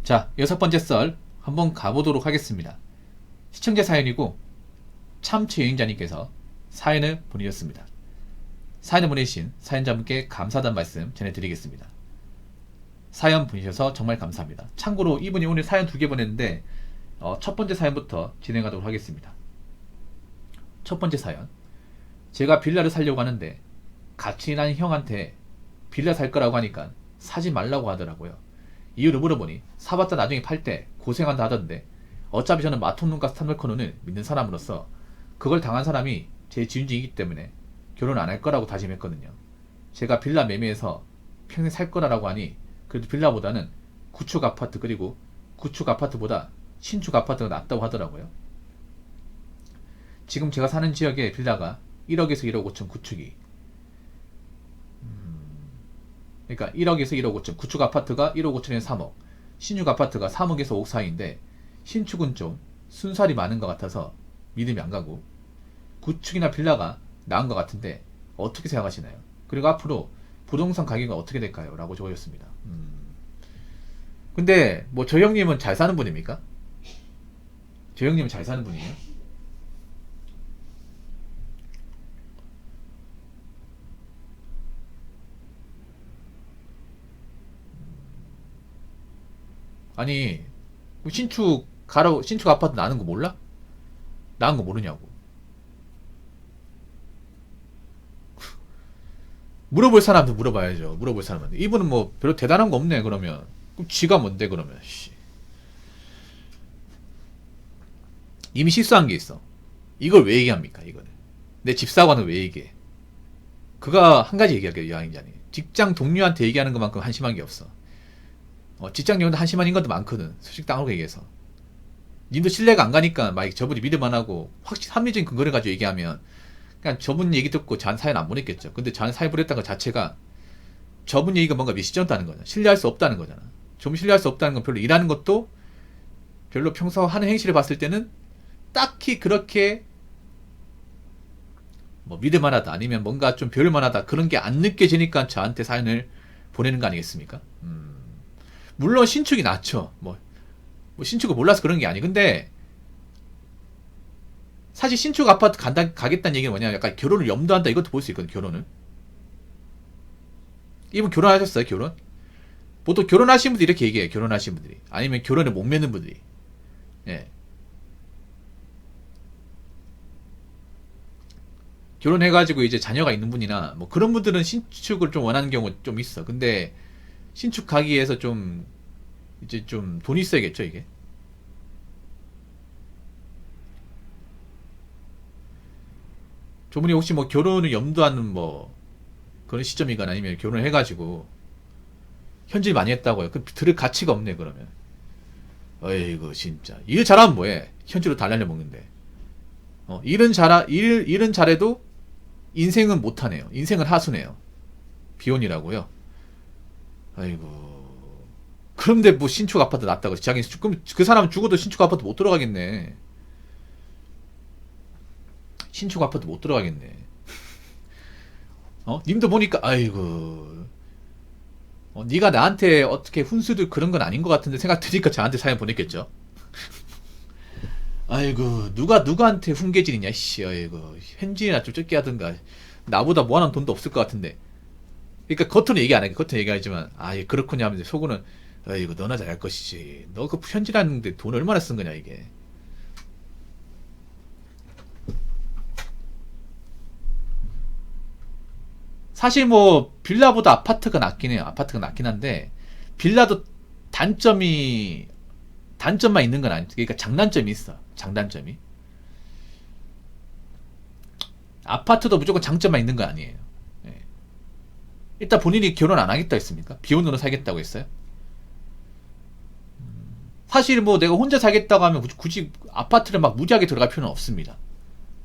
자, 6번째 썰 한번 가보도록 하겠습니다. 시청자 사연이고 참치 여행자님께서 사연을 보내셨습니다. 사연을 보내주신 사연자분께 감사하다는 말씀 전해드리겠습니다. 사연 보내셔서 정말 감사합니다. 참고로 이분이 오늘 사연 2개 보냈는데 첫 번째 사연부터 진행하도록 하겠습니다. 첫 번째 사연. 제가 빌라를 사려고 하는데 같이 난 형한테 빌라 살 거라고 하니까 사지 말라고 하더라고요. 이유를 물어보니 사봤자 나중에 팔 때 고생한다 하던데 어차피 저는 마통눈과 스탄널커눈을 믿는 사람으로서 그걸 당한 사람이 제 지인이기 때문에 결혼 안 할 거라고 다짐했거든요. 제가 빌라 매매해서 평생 살 거라고 하니 그래도 빌라보다는 구축 아파트 그리고 구축 아파트보다 신축 아파트가 낫다고 하더라고요. 지금 제가 사는 지역의 빌라가 1억에서 1억 5천 구축이 그러니까 1억에서 1억 5천 구축 아파트가 1억 5천에서 3억 신축 아파트가 3억에서 5억 사이인데 신축은 좀 순살이 많은 것 같아서 믿음이 안 가고 구축이나 빌라가 나은 것 같은데 어떻게 생각하시나요? 그리고 앞으로 부동산 가격은 어떻게 될까요? 라고 적어줬습니다. 근데 뭐 저 형님은 잘 사는 분입니까? 저 형님은 잘 사는 분이에요? 아니 신축 아파트 나는 거 몰라? 나은 거 모르냐고. 물어볼 사람한테 물어봐야죠. 물어볼 사람한테. 이분은 뭐 별로 대단한 거 없네 그러면. 그럼 지가 뭔데 그러면. 씨. 이미 실수한 게 있어. 이걸 왜 얘기합니까 이거는. 내 집 사고 하는 거 왜 얘기해. 그가 한 가지 얘기할게요. 여행자님. 직장 동료한테 얘기하는 것만큼 한심한 게 없어. 직장 동료도 한심한 인간도 많거든. 솔직히 땅으로 얘기해서. 님도 신뢰가 안 가니까 막 저분이 믿음 안 하고 확실히 합리적인 근거를 가지고 얘기하면 그냥 저분 얘기 듣고 저한 사연 안 보냈겠죠. 근데 저한 사연 보냈다는 것 자체가 저분 얘기가 뭔가 미시적다는 거잖아. 신뢰할 수 없다는 거잖아. 좀 신뢰할 수 없다는 건 별로 일하는 것도 별로 평소 하는 행실을 봤을 때는 딱히 그렇게 뭐 믿을만하다 아니면 뭔가 좀 배울만하다 그런 게 안 느껴지니까 저한테 사연을 보내는 거 아니겠습니까? 물론 신축이 낫죠. 뭐 신축을 몰라서 그런 게 아니. 근데 사실 신축 아파트 가겠다는 얘기는 뭐냐, 약간 결혼을 염두한다 이것도 볼 수 있거든. 결혼을 이분 결혼하셨어요? 결혼? 보통 결혼하신 분들이 이렇게 얘기해요. 결혼하신 분들이 아니면 결혼에 못 맺는 분들이 예. 결혼해가지고 이제 자녀가 있는 분이나 뭐 그런 분들은 신축을 좀 원하는 경우 좀 있어. 근데 신축 가기 위해서 좀 이제 좀 돈이 있어야겠죠 이게. 저분이 혹시 뭐 결혼을 염두하는 뭐 그런 시점이거나 아니면 결혼을 해가지고 현질 많이 했다고요. 그 들을 가치가 없네 그러면. 어이구 진짜 일 잘하면 뭐해. 현질로 달라내 먹는데. 일은 잘해도 인생은 못하네요. 인생은 하수네요. 비혼이라고요. 아이고. 그런데 뭐 신축 아파트 낫다고. 그럼 그 사람은 죽어도 신축 아파트 못 들어가겠네. 신축 아파트 못 들어가겠네. 님도 보니까 아이고. 네가 나한테 어떻게 훈수들 그런 건 아닌 것 같은데 생각 드니까 저한테 사연 보냈겠죠. 아이고 누구한테 훈계질이냐 씨. 아이고 현질이나 좀 적게 하든가. 나보다 뭐하는 돈도 없을 것 같은데. 그러니까 겉으로 얘기 안 해. 겉으로 얘기하지만 그렇군요 하면서 속으로는 아이고 너나 잘할 것이지. 너 그 현질하는데 돈 얼마나 쓴 거냐 이게. 사실 뭐 빌라보다 아파트가 낫긴 해요. 아파트가 낫긴 한데 빌라도 단점만 있는 건 아니죠. 그러니까 장단점이 있어. 장단점이. 아파트도 무조건 장점만 있는 거 아니에요. 예. 일단 본인이 결혼 안 하겠다 했습니까? 비혼으로 살겠다고 했어요? 사실 뭐 내가 혼자 살겠다고 하면 굳이 아파트를 막 무리하게 들어갈 필요는 없습니다.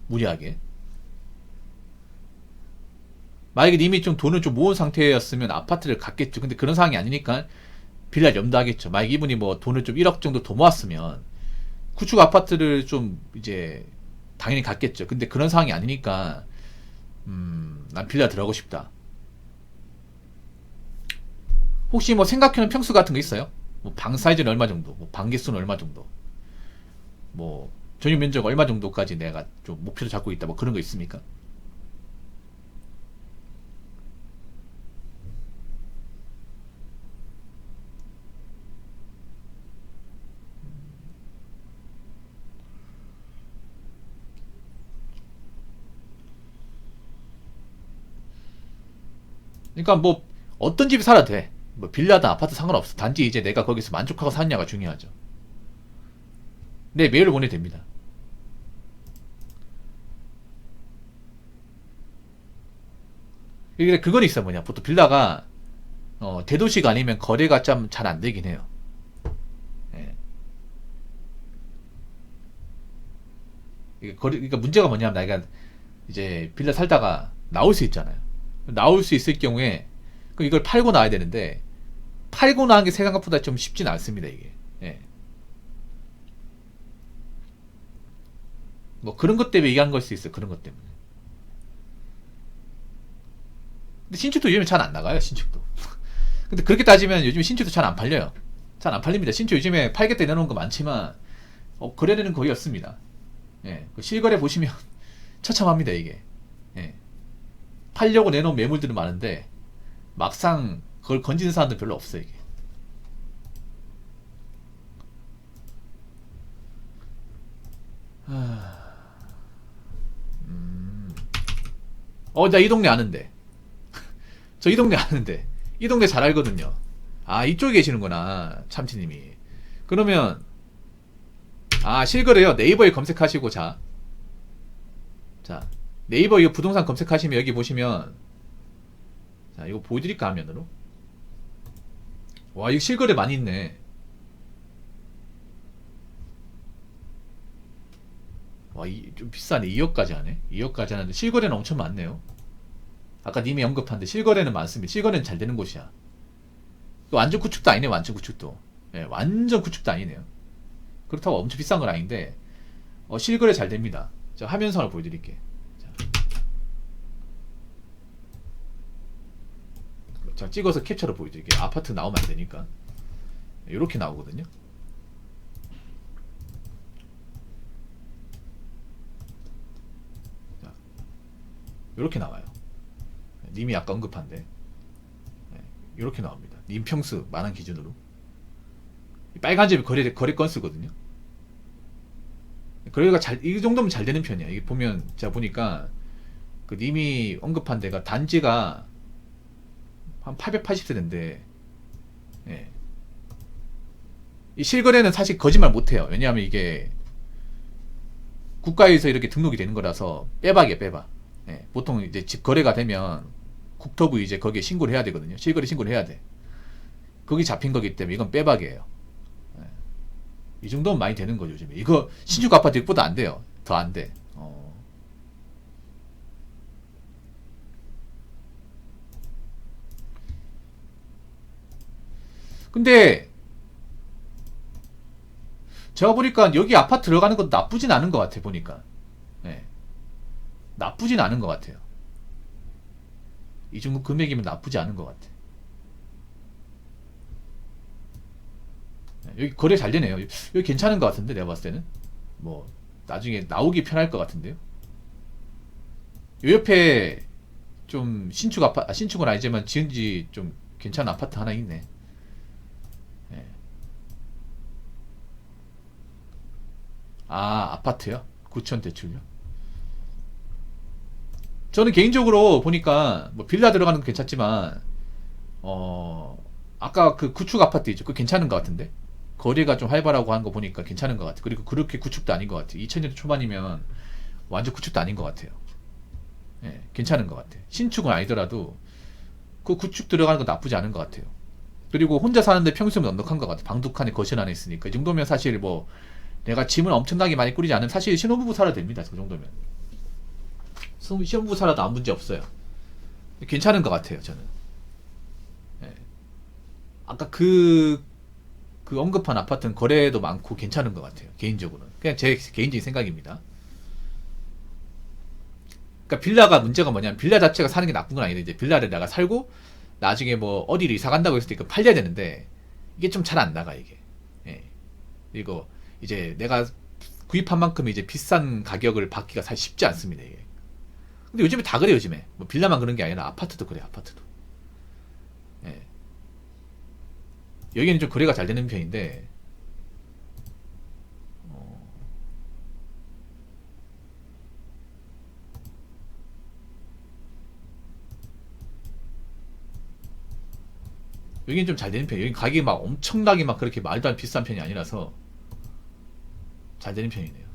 무리하게. 만약에 이미 좀 돈을 좀 모은 상태였으면 아파트를 갔겠죠. 근데 그런 상황이 아니니까 빌라를 염두하겠죠. 만약 이분이 뭐 돈을 좀 1억 정도 더 모았으면 구축 아파트를 좀 이제 당연히 갔겠죠. 근데 그런 상황이 아니니까 난 빌라 들어가고 싶다. 혹시 뭐 생각해놓은 평수 같은 거 있어요? 뭐 방 사이즈는 얼마 정도, 뭐 방 개수는 얼마 정도, 뭐 전용 면적 얼마 정도까지 내가 좀 목표를 잡고 있다, 뭐 그런 거 있습니까? 그러니까 뭐 어떤 집이 살아도 돼. 뭐 빌라든 아파트 상관없어. 단지 이제 내가 거기서 만족하고 사느냐가 중요하죠. 내 메일을 보내도 됩니다. 그건 있어. 뭐냐, 보통 빌라가 대도시가 아니면 거래가 좀 잘 안 되긴 해요. 예. 그러니까 문제가 뭐냐면, 내가 이제 빌라 살다가 나올 수 있잖아요. 나올 수 있을 경우에 그럼 이걸 팔고 나와야 되는데, 팔고 나온 게 생각보다 좀 쉽진 않습니다, 이게. 예. 뭐 그런 것 때문에 얘기한 걸 수 있어요. 그런 것 때문에. 근데 신축도 요즘에 잘 안 나가요, 신축도. 근데 그렇게 따지면 요즘 신축도 잘 안 팔려요. 잘 안 팔립니다. 신축 요즘에 팔겠다 내놓은 거 많지만 거래되는 거의 없습니다. 예, 그 실거래 보시면 처참합니다, 이게. 예. 팔려고 내놓은 매물들은 많은데 막상 그걸 건지는 사람들 별로 없어요, 이게. 나 이 동네 아는데. 저 이 동네 아는데. 이 동네 잘 알거든요. 아, 이쪽에 계시는구나, 참치님이. 그러면 실거래요. 네이버에 검색하시고, 자, 네이버 이거 부동산 검색하시면 여기 보시면, 자, 이거 보여드릴까, 화면으로? 와, 이거 실거래 많이 있네. 와, 좀 비싸네. 2억까지 하네. 2억까지 하는데 실거래는 엄청 많네요. 아까 님이 언급한데 실거래는 많습니다. 실거래는 잘 되는 곳이야. 완전 구축도 아니네, 완전 구축도. 예, 완전 구축도 아니네요. 그렇다고 엄청 비싼 건 아닌데, 실거래 잘 됩니다. 자, 화면상을 보여드릴게. 자, 찍어서 캡처로 보여드릴게요. 아파트 나오면 안 되니까. 이렇게 나오거든요. 자, 이렇게 나와요. 님이 아까 언급한데, 이렇게 나옵니다. 님 평수 만원 기준으로. 빨간 점이 거래 건수거든요. 거래가 이 정도면 잘 되는 편이야. 이게 보면, 제가 보니까, 그 님이 언급한 데가 단지가 한 880세대인데, 예. 이 실거래는 사실 거짓말 못해요. 왜냐하면 이게 국가에서 이렇게 등록이 되는 거라서 빼박이에요, 빼박. 예. 보통 이제 집 거래가 되면 국토부 이제 거기에 신고를 해야 되거든요. 실거래 신고를 해야 돼. 거기 잡힌 거기 때문에 이건 빼박이에요. 예. 이 정도면 많이 되는 거죠, 요즘에. 이거 신축 아파트 보다 안 돼요. 더 안 돼. 근데 제가 보니까 여기 아파트 들어가는 것도 나쁘진 않은 것 같아, 보니까. 예. 나쁘진 않은 것 같아요. 이 정도 금액이면 나쁘지 않은 것 같아. 여기 거래 잘 되네요. 여기 괜찮은 것 같은데, 내가 봤을 때는. 뭐 나중에 나오기 편할 것 같은데요. 요 옆에 좀 신축은 아니지만 지은지 좀 괜찮은 아파트 하나 있네. 예. 아파트요? 9천 대출요? 저는 개인적으로 보니까 뭐 빌라 들어가는 건 괜찮지만 아까 그 구축 아파트 있죠? 그거 괜찮은 것 같은데. 거리가 좀 활발하고 하는 거 보니까 괜찮은 것 같아. 그리고 그렇게 구축도 아닌 것 같아. 2000년대 초반이면 완전 구축도 아닌 것 같아요. 예, 괜찮은 것 같아. 신축은 아니더라도 그 구축 들어가는 거 나쁘지 않은 것 같아요. 그리고 혼자 사는데 평수는 넉넉한 것 같아. 방 두 칸에 거실 안에 있으니까. 이 정도면 사실 뭐 내가 짐을 엄청나게 많이 꾸리지 않으면 사실 신혼부부 살아도 됩니다. 그 정도면. 신혼부부 살아도 아무 문제 없어요. 괜찮은 것 같아요, 저는. 예. 아까 그 언급한 아파트는 거래도 많고 괜찮은 것 같아요. 개인적으로는. 그냥 제 개인적인 생각입니다. 그러니까 빌라가 문제가 뭐냐면 빌라 자체가 사는 게 나쁜 건 아닌데 이제 빌라를 내가 살고 나중에 뭐 어디를 이사 간다고 했을 때 이거 팔려야 되는데 이게 좀 잘 안 나가 이게. 예. 이거 이제 내가 구입한 만큼 이제 비싼 가격을 받기가 사실 쉽지 않습니다 이게. 근데 요즘에 다 그래 요즘에. 뭐 빌라만 그런 게 아니라 아파트도 그래 아파트도. 예. 여기는 좀 거래가 잘 되는 편인데 어, 여기는 좀 잘 되는 편이에요. 여기 가격이 막 엄청나게 막 그렇게 말도 안 비싼 편이 아니라서 잘 되는 편이네요.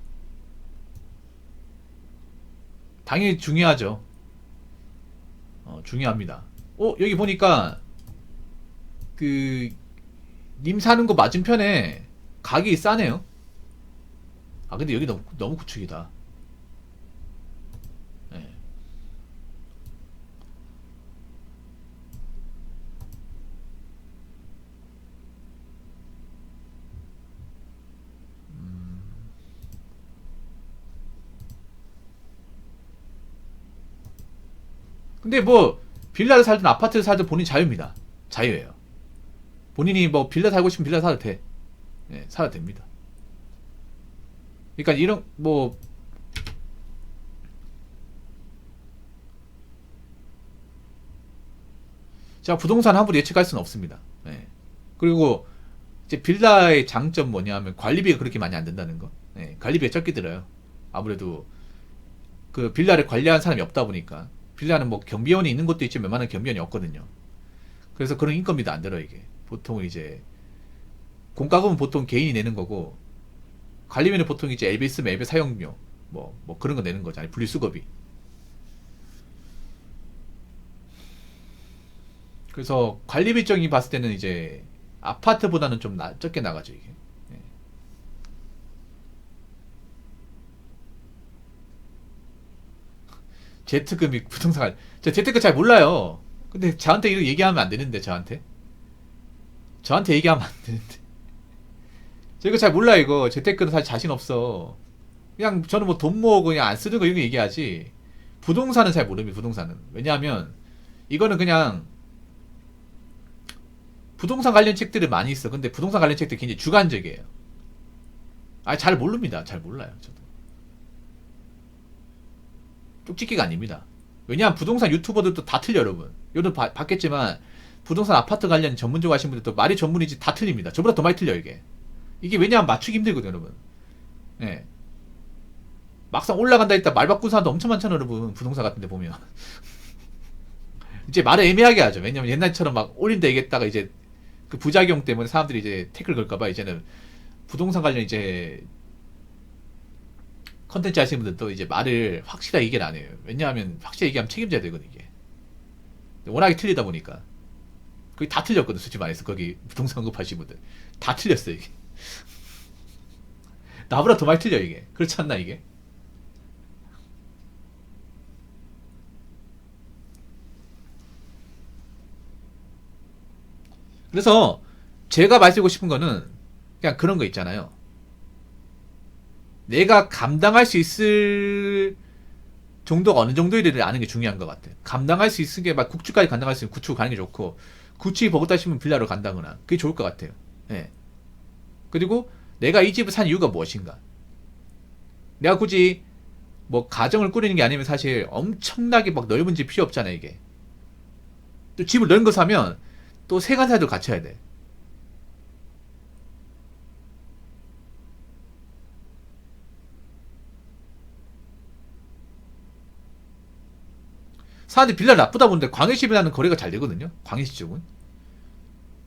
당연히 중요하죠. 중요합니다. 여기 보니까 그 님 사는 거 맞은편에 가격이 싸네요. 아 근데 여기 너무 구축이다. 예. 근데 뭐 빌라를 살든 아파트를 살든 본인 자유입니다. 자유예요. 본인이 뭐 빌라 살고 싶으면 빌라 사도 돼. 예, 사도 됩니다. 그러니까 이런 뭐 제가 부동산 함부로 예측할 수는 없습니다. 예. 그리고 이제 빌라의 장점 뭐냐면 관리비가 그렇게 많이 안 든다는 거. 예, 관리비가 적게 들어요. 아무래도 그 빌라를 관리하는 사람이 없다 보니까 빌라는 뭐 경비원이 있는 것도 있지만 웬만한 경비원이 없거든요. 그래서 그런 인건비도 안 들어 이게. 보통 이제 공과금은 보통 개인이 내는 거고 관리비는 보통 이제 앱에 있으면 앱의 사용료 뭐 그런 거 내는 거잖아요. 분리수거비. 그래서 관리비적인 봤을 때는 이제 아파트보다는 좀 적게 나가죠 이게. 예. 제트금이 부동산 저 재테크 잘 몰라요. 근데 저한테 이거 얘기하면 안 되는데 저한테 얘기하면 안 되는데 저 이거 잘 몰라 이거 재테크는 사실 자신 없어. 그냥 저는 뭐 돈 모으고 그냥 안 쓰는 거 이런 거 얘기하지 부동산은 잘 모릅니다. 부동산은 왜냐하면 이거는 그냥 부동산 관련 책들이 많이 있어. 근데 부동산 관련 책들이 굉장히 주관적이에요. 잘 모릅니다. 잘 몰라요 저도. 쪽집기가 아닙니다. 왜냐하면 부동산 유튜버들도 다 틀려 여러분. 여러분 봤겠지만 부동산 아파트 관련 전문적으로 하신 분들도 말이 전문이지 다 틀립니다. 저보다 더 많이 틀려 이게 왜냐하면 맞추기 힘들거든요 여러분. 예. 막상 올라간다 했다 말 바꾼 사람도 엄청 많잖아요 여러분. 부동산 같은 데 보면 이제 말을 애매하게 하죠. 왜냐면 옛날처럼 막 올린다 얘기했다가 이제 그 부작용 때문에 사람들이 이제 태클 걸까봐 이제는 부동산 관련 이제 컨텐츠 하시는 분들도 이제 말을 확실하게 얘기를 안 해요. 왜냐하면 확실히 얘기하면 책임져야 되거든 이게. 워낙에 틀리다 보니까 거기 다 틀렸거든 솔직히 말해서 거기 부동산 언급하신 분들 다 틀렸어요 이게. 나보다 더 많이 틀려 이게. 그렇지 않나 이게? 그래서 제가 말씀드리고 싶은 거는 그냥 그런 거 있잖아요. 내가 감당할 수 있을 정도가 어느 정도인지를 아는 게 중요한 것 같아요. 감당할 수 있을 게 막 국주까지 감당할 수 있으면 국주 가는 게 좋고 국주이 버겁다 싶으면 빌라로 간다거나 그게 좋을 것 같아요. 예. 그리고 내가 이 집을 산 이유가 무엇인가? 내가 굳이 뭐 가정을 꾸리는 게 아니면 사실 엄청나게 막 넓은 집 필요 없잖아 이게. 또 집을 넓은 거 사면 또 세간살도 갖춰야 돼. 사람들이 빌라 나쁘다 보는데 광해시 빌라는 거래가 잘 되거든요. 광해시 쪽은.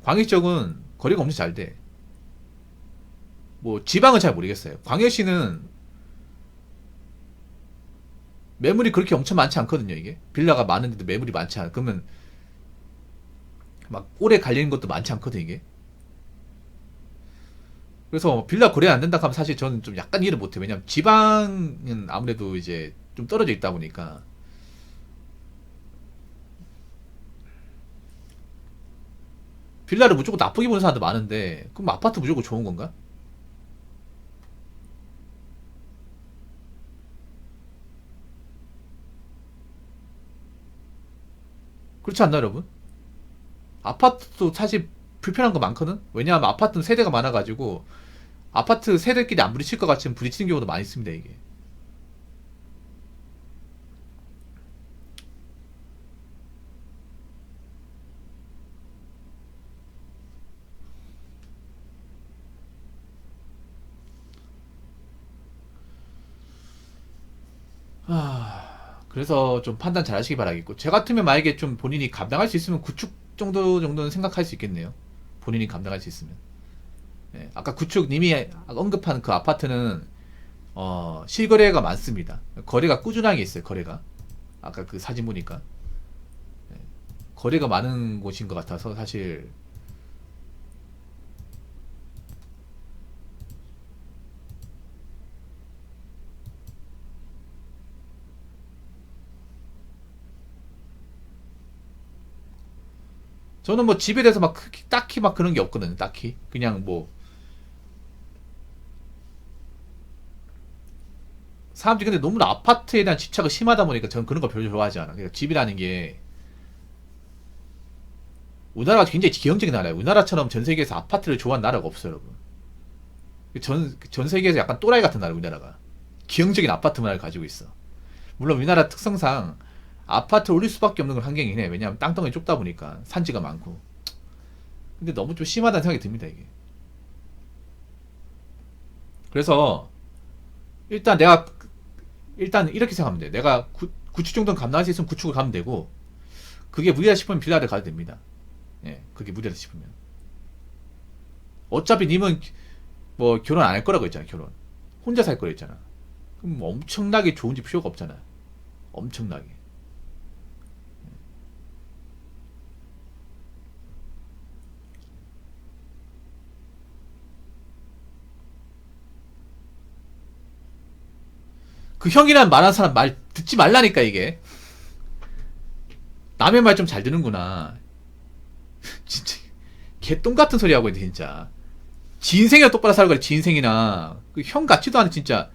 광해시 쪽은 거래가 엄청 잘 돼. 뭐 지방은 잘 모르겠어요. 광해시는 매물이 그렇게 엄청 많지 않거든요. 이게 빌라가 많은데도 매물이 많지 않아. 그러면 막 오래 갈리는 것도 많지 않거든 이게. 그래서 빌라 거래 안 된다 하면 사실 저는 좀 약간 이해를 못해요. 왜냐면 지방은 아무래도 이제 좀 떨어져 있다 보니까 빌라를 무조건 나쁘게 보는 사람도 많은데 그럼 아파트 무조건 좋은 건가? 그렇지 않나 여러분? 아파트도 사실 불편한 거 많거든? 왜냐하면 아파트는 세대가 많아가지고 아파트 세대끼리 안 부딪힐 것 같으면 부딪히는 경우도 많이 있습니다, 이게. 그래서 좀 판단 잘 하시기 바라겠고, 제 같으면 만약에 좀 본인이 감당할 수 있으면 구축 정도는 생각할 수 있겠네요. 본인이 감당할 수 있으면. 예, 아까 구축 님이 언급한 그 아파트는 실거래가 많습니다. 거래가 꾸준하게 있어요. 거래가 아까 그 사진 보니까 거래가 많은 곳인 것 같아서 사실 저는 뭐 집에 대해서 막 딱히 막 그런 게 없거든요. 딱히 그냥 뭐 사람들이 근데 너무 아파트에 대한 집착이 심하다 보니까 저는 그런 거 별로 좋아하지 않아. 그러니까 집이라는 게 우리나라가 굉장히 기형적인 나라예요. 우리나라처럼 전 세계에서 아파트를 좋아하는 나라가 없어요, 여러분. 전 세계에서 약간 또라이 같은 나라, 우리나라가. 기형적인 아파트 문화를 가지고 있어. 물론 우리나라 특성상 아파트 올릴 수밖에 없는 건 환경이긴 해. 왜냐하면 땅덩이 좁다 보니까 산지가 많고. 근데 너무 좀 심하다는 생각이 듭니다, 이게. 그래서 일단 내가 일단 이렇게 생각하면 돼. 내가 구축 정도는 감당할 수 있으면 구축을 가면 되고, 그게 무리다 싶으면 빌라를 가도 됩니다. 예, 그게 무리다 싶으면. 어차피 님은 뭐 결혼 안 할 거라고 했잖아, 결혼. 혼자 살 거라 했잖아. 그럼 뭐 엄청나게 좋은 집 필요가 없잖아. 엄청나게. 그 형이란 말한 사람 말 듣지 말라니까, 이게. 남의 말 좀 잘 듣는구나. 진짜 개똥 같은 소리 하고 있네, 진짜. 지 인생이나 똑바로 살고 그래, 지 인생이나. 그 형 같지도 않은, 진짜.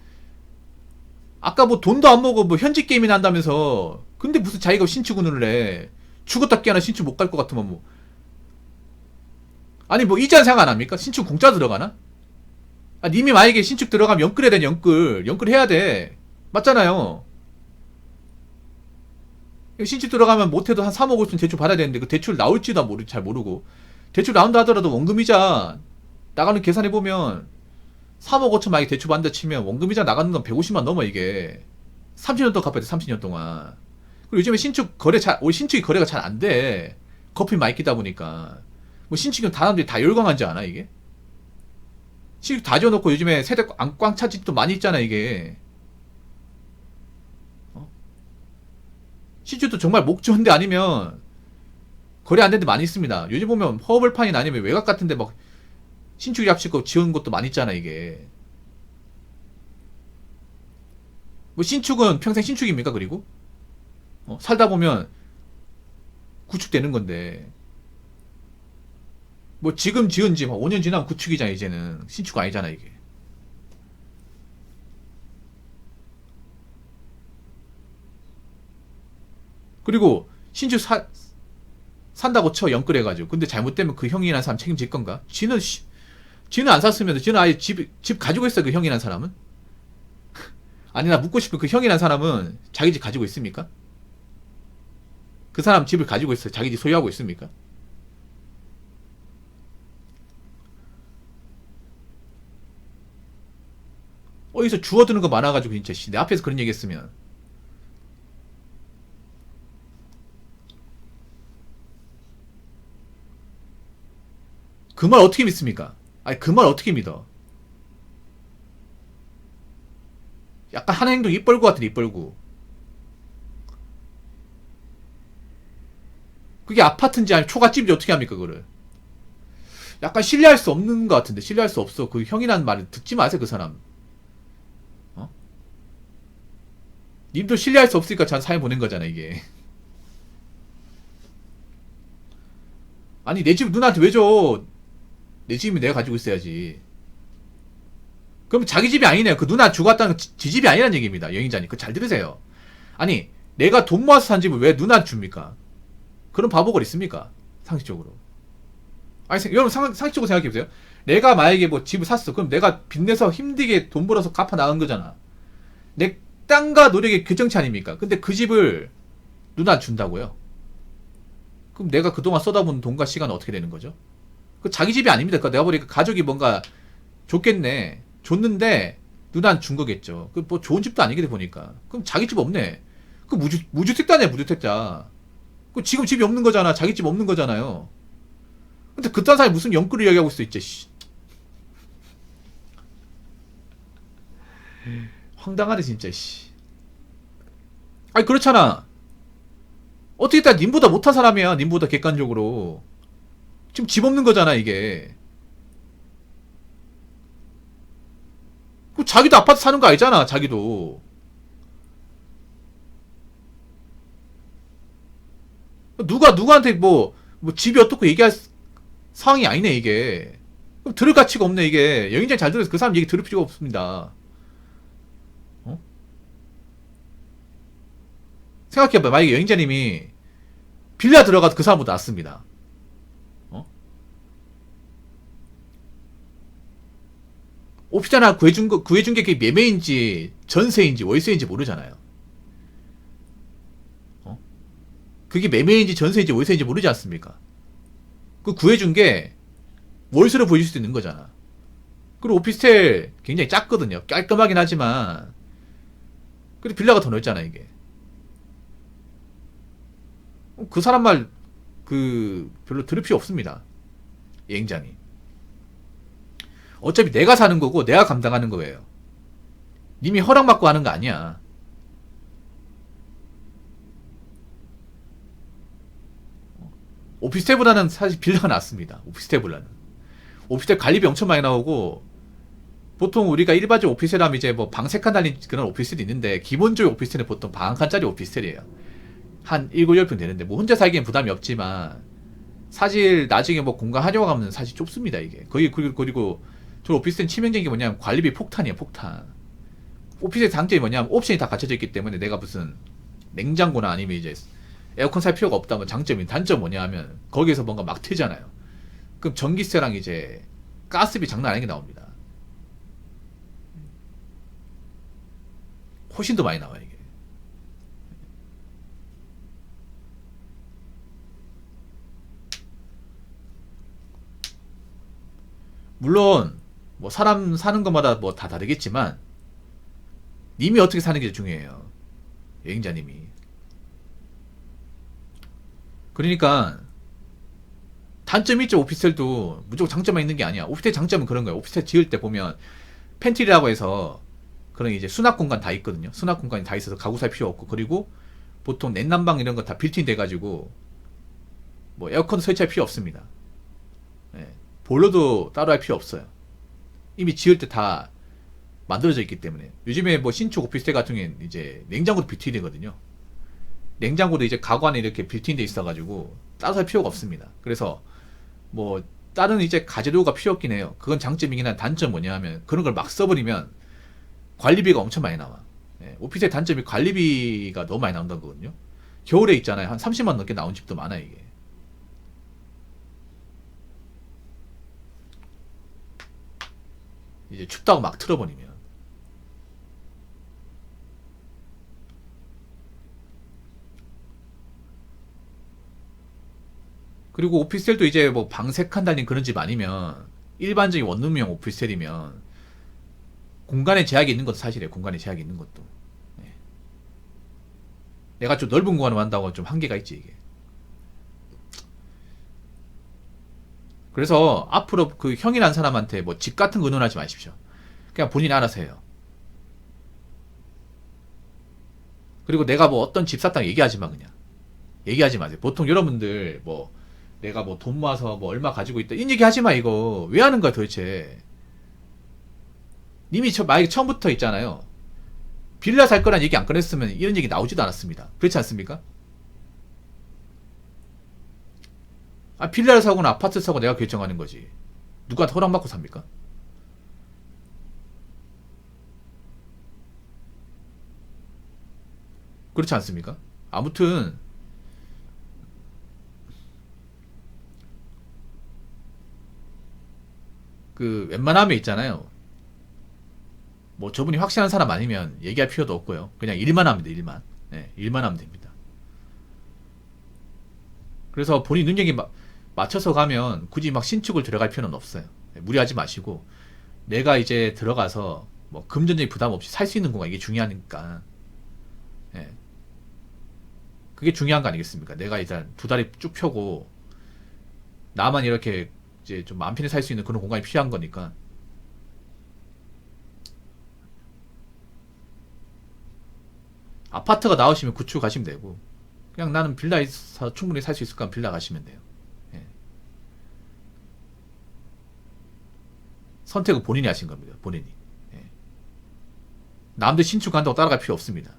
아까 뭐 돈도 안 먹어, 뭐 현직 게임이나 한다면서. 근데 무슨 자기가 신축 운운을 해. 죽었다 깨어나 신축 못 갈 것 같으면 뭐. 아니 뭐 이자는 생각 안 합니까? 신축 공짜 들어가나? 아, 님이 만약에 신축 들어가면 연끌 해야 돼, 연끌. 연끌 해야 돼. 맞잖아요. 신축 들어가면 못해도 한 3억 5천 대출 받아야 되는데 그 대출 나올지도 잘 모르고 대출 나온다 하더라도 원금이자 나가는 계산해보면 3억 5천 만약에 대출 받는다 치면 원금이자 나가는 건 150만 넘어 이게 30년 동안 갚아야 돼 30년 동안. 그리고 요즘에 신축이 거래가 잘 안 돼. 커피 많이 끼다 보니까 뭐 신축은 사람들이 다 열광하지 않아 이게. 신축 다 지어놓고 요즘에 세대 꽝 차 집도 많이 있잖아 이게. 신축도 정말 목 좋은데 아니면 거래 안 되는 데 많이 있습니다. 요즘 보면 허벌판이나 아니면 외곽 같은데 막 신축이 합치고 지은 곳도 많이 있잖아 이게. 뭐 신축은 평생 신축입니까? 그리고 살다 보면 구축되는 건데 뭐 지금 지은 집 5년 지나면 구축이잖아. 이제는 신축 아니잖아 이게. 그리고 신축 산다고 쳐 연끌해가지고 근데 잘못되면 그 형이라는 사람 책임질 건가? 지는 안 샀으면 지는 아예 집 가지고 있어. 그 형이라는 사람은 아니 나 묻고 싶은 그 형이라는 사람은 자기 집 가지고 있습니까? 그 사람 집을 가지고 있어. 자기 집 소유하고 있습니까? 어디서 주워드는 거 많아가지고 진짜 내 앞에서 그런 얘기 했으면 그 말 어떻게 믿습니까? 아니 그 말 어떻게 믿어? 약간 하는 행동 입 벌고 같은 입 벌고. 그게 아파트인지 아니면 초가집인지 어떻게 합니까 그거를? 약간 신뢰할 수 없는 것 같은데. 신뢰할 수 없어. 그 형이라는 말을 듣지 마세요 그 사람. 어? 님도 신뢰할 수 없으니까 전 사연 보낸 거잖아 이게. 아니 내 집 누나한테 왜 줘? 내 집이면 내가 가지고 있어야지. 그럼 자기 집이 아니네요. 그 누나 주고 왔다는 지 집이 아니라는 얘기입니다. 여행자님. 그거 잘 들으세요. 아니 내가 돈 모아서 산 집을 왜 누나한테 줍니까? 그런 바보가 있습니까? 상식적으로. 아니, 여러분 상식적으로 생각해보세요. 내가 만약에 뭐 집을 샀어. 그럼 내가 빚내서 힘들게 돈 벌어서 갚아 나간 거잖아. 내 땅과 노력의 결정치 아닙니까? 근데 그 집을 누나 준다고요? 그럼 내가 그동안 쏟아부은 돈과 시간은 어떻게 되는 거죠? 그 자기 집이 아닙니다. 그러니까 내가 보니까 가족이 뭔가 줬겠네. 줬는데 누나는 준 거겠죠. 그 뭐 좋은 집도 아니게 돼 보니까. 그럼 자기 집 없네. 그 무주택자네, 무주택자. 그 지금 집이 없는 거잖아. 자기 집 없는 거잖아요. 근데 그딴 사람이 무슨 영끌을 이야기하고 있어, 있지. 씨. 황당하네, 진짜, 씨. 아니, 그렇잖아. 어떻게 다 님보다 못한 사람이야, 님보다 객관적으로. 지금 집 없는 거잖아, 이게. 그 자기도 아파트 사는 거 알잖아, 자기도. 누구한테 뭐 집이 어떻고 얘기할 상황이 아니네, 이게. 그럼 들을 가치가 없네, 이게. 여행자 잘 들어서 그 사람 얘기 들을 필요가 없습니다. 어? 생각해봐. 만약에 여행자님이 빌라 들어가도 그 사람보다 낫습니다. 어? 옵션 하나 구해준 게 그게 매매인지, 전세인지, 월세인지 모르잖아요. 어? 그게 매매인지, 전세인지, 월세인지 모르지 않습니까? 그 구해준 게 월세로 보일 수도 있는 거잖아. 그리고 오피스텔 굉장히 작거든요. 깔끔하긴 하지만. 그리고 빌라가 더 넓잖아, 이게. 그 사람 말, 별로 들을 필요 없습니다. 여행자니. 어차피 내가 사는 거고, 내가 감당하는 거예요. 님이 허락받고 하는 거 아니야. 오피스텔보다는 사실 빌라가 낫습니다. 오피스텔보다는. 오피스텔 관리비 엄청 많이 나오고, 보통 우리가 일반적 오피스텔 하면 이제 뭐 방 3칸 달린 그런 오피스텔이 있는데, 기본적인 오피스텔은 보통 방 1칸짜리 오피스텔이에요. 한 7, 10평 되는데, 뭐 혼자 살기엔 부담이 없지만, 사실 나중에 뭐 공간 활용하면 사실 좁습니다, 이게. 그리고 저 오피스텔 치명적인 게 뭐냐면 관리비 폭탄이에요, 폭탄. 오피스텔 장점이 뭐냐면 옵션이 다 갖춰져 있기 때문에 내가 무슨 냉장고나 아니면 이제 에어컨 살 필요가 없다면 장점이, 단점 뭐냐 하면 거기에서 뭔가 막 트잖아요. 그럼 전기세랑 이제 가스비 장난 아니게 나옵니다. 훨씬 더 많이 나와요, 이게. 물론 뭐 사람 사는 것마다 뭐 다 다르겠지만 님이 어떻게 사는 게 중요해요. 여행자님이. 그러니까 단점이 있죠. 오피스텔도 무조건 장점만 있는 게 아니야. 오피스텔 장점은 그런 거예요. 오피스텔 지을 때 보면 팬트리라고 해서 그런 이제 수납 공간 다 있거든요. 수납 공간이 다 있어서 가구 살 필요 없고, 그리고 보통 냉난방 이런 거 다 빌트인 돼가지고 뭐 에어컨 설치할 필요 없습니다. 예. 보일러도 따로 할 필요 없어요. 이미 지을 때 다 만들어져 있기 때문에. 요즘에 뭐 신축 오피스텔 같은 경우에는 이제 냉장고도 빌트인 되거든요. 냉장고도 이제 가구 안에 이렇게 빌트인 돼 있어가지고 따로 살 필요가 없습니다. 그래서 뭐 다른 이제 가재도가 필요 없긴 해요. 그건 장점이긴 한, 단점 뭐냐 하면 그런 걸 막 써버리면 관리비가 엄청 많이 나와. 예, 오피스텔 단점이 관리비가 너무 많이 나온다는 거거든요. 겨울에 있잖아요. 한 30만 원 넘게 나온 집도 많아요, 이게. 이제 춥다고 막 틀어버리면. 그리고 오피스텔도 이제 뭐 방 3칸 달린 그런 집 아니면, 일반적인 원룸형 오피스텔이면 공간에 제약이 있는 것도 사실이에요. 공간에 제약이 있는 것도. 예. 내가 좀 넓은 공간을 한다고 좀 한계가 있지, 이게. 그래서 앞으로 그 형이란 사람한테 뭐 집 같은 거 의논하지 마십시오. 그냥 본인이 알아서 해요. 그리고 내가 뭐 어떤 집 샀다고 얘기하지 마, 그냥. 얘기하지 마세요. 보통 여러분들 뭐 내가 뭐 돈 모아서 뭐 얼마 가지고 있다 이런 얘기 하지 마. 이거 왜 하는 거야 도대체. 님이 만약에 처음부터 있잖아요. 빌라 살 거란 얘기 안 꺼냈으면 이런 얘기 나오지도 않았습니다. 그렇지 않습니까? 아, 빌라를 사거나 아파트 사고 내가 결정하는 거지. 누구한테 허락받고 삽니까? 그렇지 않습니까? 아무튼 그 웬만하면 있잖아요. 뭐 저분이 확실한 사람 아니면 얘기할 필요도 없고요. 그냥 일만 하면 돼, 일만. 네, 일만 하면 됩니다. 그래서 본인 능력이 맞춰서 가면 굳이 막 신축을 들어갈 필요는 없어요. 네, 무리하지 마시고 내가 이제 들어가서 뭐 금전적인 부담 없이 살 수 있는 공간, 이게 중요하니까. 예. 그게 중요한 거 아니겠습니까? 내가 일단 두 다리 쭉 펴고 나만 이렇게 이제 좀 마음 편히 살 수 있는 그런 공간이 필요한 거니까. 아파트가 나오시면 구축 가시면 되고, 그냥 나는 빌라에서 충분히 살 수 있을 거면 빌라 가시면 돼요. 예. 선택은 본인이 하신 겁니다. 본인이. 예. 남들 신축 간다고 따라갈 필요 없습니다.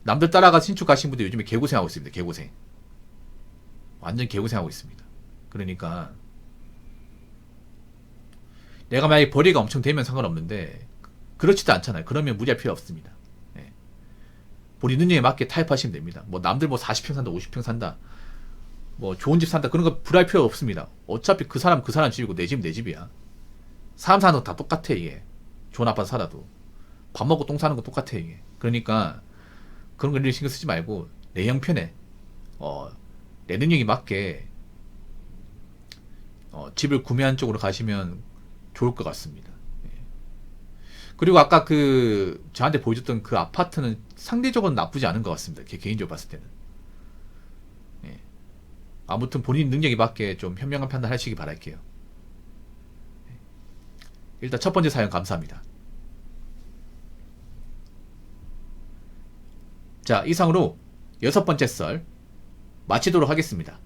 남들 따라가 신축 가신 분들 요즘에 개고생하고 있습니다. 개고생. 완전 개고생하고 있습니다. 그러니까 내가 만약에 벌이가 엄청 되면 상관없는데 그렇지도 않잖아요. 그러면 무리할 필요 없습니다. 예. 본인 능력에 맞게 타협하시면 됩니다. 뭐 남들 뭐 40평 산다, 50평 산다, 뭐 좋은 집 산다, 그런 거 불할 필요 없습니다. 어차피 그 사람 집이고 내 집 내 집이야. 사람 사는 거 다 똑같아 이게. 좋은 아파트 살아도 밥 먹고 똥 사는 거 똑같아 이게. 그러니까 그런 거 신경 쓰지 말고 내 형편에 내 능력이 맞게 집을 구매한 쪽으로 가시면 좋을 것 같습니다. 예. 그리고 아까 그 저한테 보여줬던 그 아파트는 상대적으로 나쁘지 않은 것 같습니다. 개인적으로 봤을 때는. 예. 아무튼 본인 능력에 맞게 좀 현명한 판단 하시기 바랄게요. 예. 일단 첫 번째 사연 감사합니다. 자, 이상으로 여섯 번째 썰 마치도록 하겠습니다.